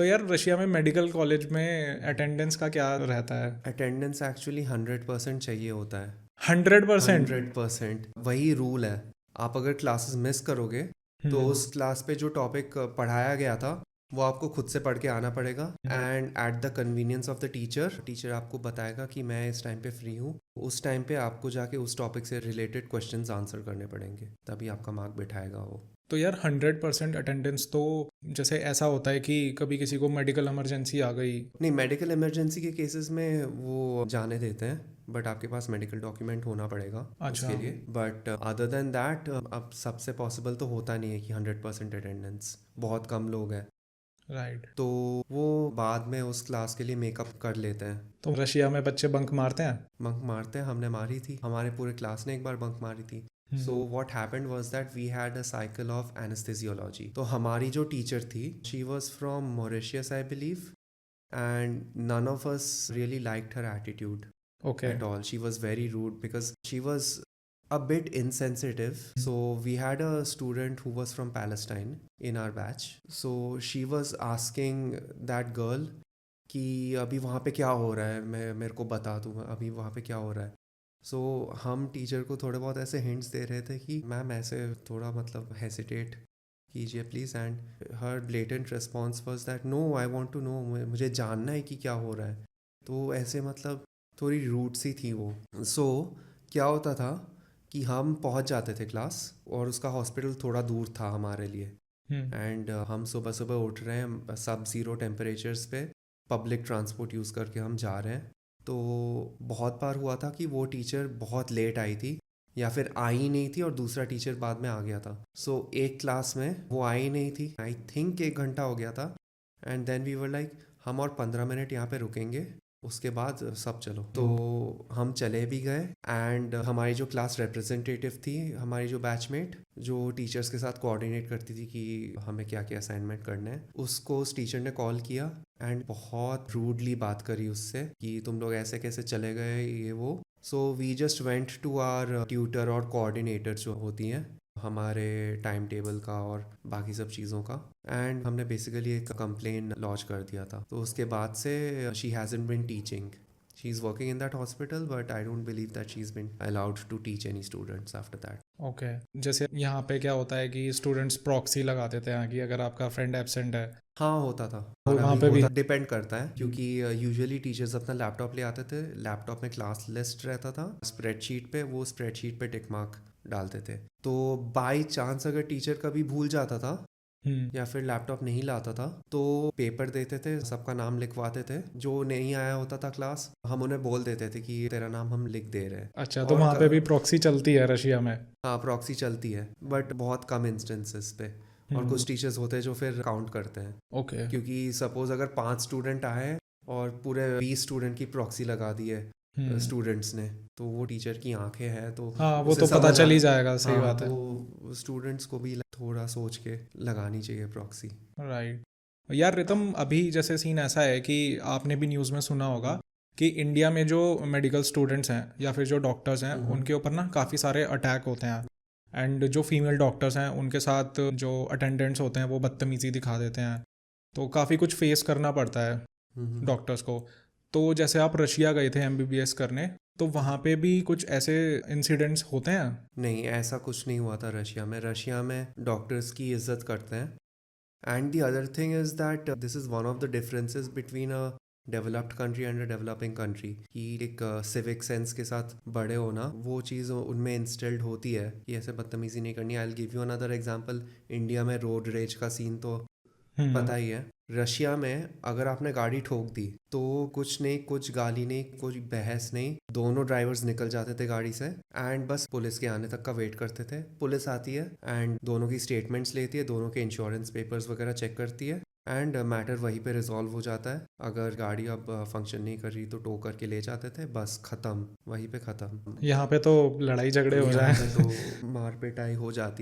तो यार रशिया में मेडिकल कॉलेज में अटेंडेंस का क्या रहता है? अटेंडेंस एक्चुअली 100% चाहिए होता है। 100%? 100% वही रूल है। आप अगर क्लासेस मिस करोगे तो हम्म। उस क्लास पे जो टॉपिक पढ़ाया गया था वो आपको खुद से पढ़ के आना पड़ेगा, and at the convenience of the teacher, teacher आपको बताएगा कि मैं इस टाइम पे फ्री हूँ, उस टाइम पे आपको जाके उस टॉपिक से रिलेटेड क्वेश्चंस आंसर करने पड़ेंगे, तभी आपका मार्क बिठाएगा वो। तो यार 100% अटेंडेंस तो जैसे ऐसा होता है कि कभी किसी को मेडिकल इमरजेंसी आ गई। नहीं, मेडिकल इमरजेंसी के केसेस में वो जाने देते हैं, बट आपके पास मेडिकल डॉक्यूमेंट होना पड़ेगा अच्छा। उसके लिए। बट अदर देन दैट अब सबसे पॉसिबल तो होता नहीं है कि 100% अटेंडेंस, बहुत कम लोग हैं, राइट। तो वो बाद में उस क्लास के लिए मेकअप कर लेते हैं। तो रशिया में बच्चे बंक मारते हैं? बंक मारते हैं, हमने मारी थी, हमारे पूरे क्लास ने एक बार बंक मारी थी। So what happened was that we had a cycle of anaesthesiology. तो हमारी जो टीचर थी she was from Mauritius I believe, and none of us really liked her attitude okay. at all. She was very rude because she was a bit insensitive. So we had a student who was from Palestine in our batch. So she was asking that girl कि अभी वहाँ पे क्या हो रहा है, मैं मेरे को बता दूँ अभी वहाँ पे क्या हो रहा है। सो हम टीचर को थोड़े बहुत ऐसे हिंट्स दे रहे थे कि मैम ऐसे थोड़ा मतलब हेसिटेट कीजिए please, and her blatant response was that no I want to know, मुझे जानना है कि क्या हो रहा है। तो ऐसे मतलब थोड़ी रूड सी थी वो। सो क्या होता था कि हम पहुंच जाते थे क्लास, और उसका हॉस्पिटल थोड़ा दूर था हमारे लिए, हम्म। एंड हम सुबह सुबह उठ रहे हैं सब ज़ीरो टेम्परेचर्स पे, पब्लिक ट्रांसपोर्ट यूज़ करके हम जा रहे हैं। तो बहुत बार हुआ था कि वो टीचर बहुत लेट आई थी, या फिर आई ही नहीं थी और दूसरा टीचर बाद में आ गया था। सो एक क्लास में वो आई नहीं थी, आई थिंक 1 घंटा हो गया था, and then we were like हम और 15 मिनट यहाँ पे रुकेंगे, उसके बाद सब चलो। तो हम चले भी गए, एंड हमारी जो क्लास रिप्रेजेंटेटिव थी, हमारी जो बैचमेट जो टीचर्स के साथ कोऑर्डिनेट करती थी कि हमें क्या क्या असाइनमेंट करना है, उसको उस टीचर ने कॉल किया एंड बहुत रूडली बात करी उससे कि तुम लोग ऐसे कैसे चले गए ये वो। So we just went to our tutor और कोऑर्डिनेटर जो होती हैं हमारे टाइम टेबल का और बाकी सब चीज़ों का, एंड हमने बेसिकली एक कंप्लेन लॉन्च कर दिया था। तो उसके बाद से she hasn't been teaching, she is working in that hospital, but I don't believe that she is been allowed to teach any students after that. Okay. जैसे यहाँ पे क्या होता है कि स्टूडेंट्स प्रॉक्सी लगा देते हैं कि अगर आपका फ्रेंड एब्सेंट है। हाँ होता था, और हमारा वहाँ भी पे भी। होता, डिपेंड करता है, क्योंकि यूजुअली टीचर्स अपना लैपटॉप ले आते थे, लैपटॉप में क्लास लिस्ट रहता था स्प्रेडशीट पे, वो स्प्रेडशीट पे टिक मार्क डालते थे। तो बाई चांस अगर टीचर कभी भूल जाता था हम्म। या फिर लैपटॉप नहीं लाता था तो पेपर देते थे, सबका नाम लिखवाते थे, जो नहीं आया होता था क्लास हम उन्हें बोल देते थे कि तेरा नाम हम लिख दे रहे हैं। अच्छा, तो और वहाँ पे भी प्रॉक्सी चलती है रशिया में? हाँ, प्रॉक्सी चलती है बट बहुत कम इंस्टेंसेस पे, और कुछ टीचर्स होते हैं जो फिर काउंट करते हैं, ओके। क्योंकि सपोज अगर 5 स्टूडेंट आए और पूरे 20 स्टूडेंट की प्रॉक्सी लगा दी है हम्म। स्टूडेंट्स ने, तो वो टीचर की आंखें हैं तो हाँ, वो उसे तो पता समझ आ। चल ही जाएगा, सही हाँ, बात है। तो स्टूडेंट्स को भी थोड़ा सोच के लगानी चाहिए प्रॉक्सी। राइट। यार रितम, अभी जैसे सीन ऐसा है कि आपने भी न्यूज़ में सुना होगा कि इंडिया में जो मेडिकल स्टूडेंट्स हैं या फिर जो डॉक्टर्स हैं उनके ऊपर ना काफ़ी सारे अटैक होते हैं। एंड जो फीमेल डॉक्टर्स हैं उनके साथ जो अटेंडेंट्स होते हैं वो बदतमीज़ी दिखा देते हैं। तो काफ़ी कुछ फेस करना पड़ता है डॉक्टर्स को। तो जैसे आप रशिया गए थे एमबीबीएस करने, तो वहाँ पे भी कुछ ऐसे इंसिडेंट्स होते हैं? नहीं, ऐसा कुछ नहीं हुआ था रशिया में। रशिया में डॉक्टर्स की इज्जत करते हैं, and the other thing is that this is one of the differences between a developed country and a developing country, कि एक सिविक सेंस के साथ बड़े होना, वो चीज़ उनमें इंस्टिल्ड होती है कि ऐसे बदतमीज़ी नहीं करनी। I will give you another example. India में रोड रेज का सीन तो पता ही है। रशिया में अगर आपने गाड़ी ठोक दी तो कुछ नहीं, कुछ गाली नहीं, कुछ बहस नहीं, दोनों ड्राइवर्स निकल जाते थे गाड़ी से, एंड बस पुलिस के आने तक का वेट करते थे। पुलिस आती है एंड दोनों की स्टेटमेंट्स लेती है, दोनों के इंश्योरेंस पेपर्स वगैरह चेक करती है, एंड मैटर वहीं पे रिजॉल्व हो जाता है। अगर गाड़ी अब फंक्शन नहीं कर रही तो टो करके ले जाते थे, बस ख़त्म, वहीं पे ख़त्म। यहाँ पे तो लड़ाई झगड़े हो यहाँ जाए। पे तो मार पिटाई हो जाती है।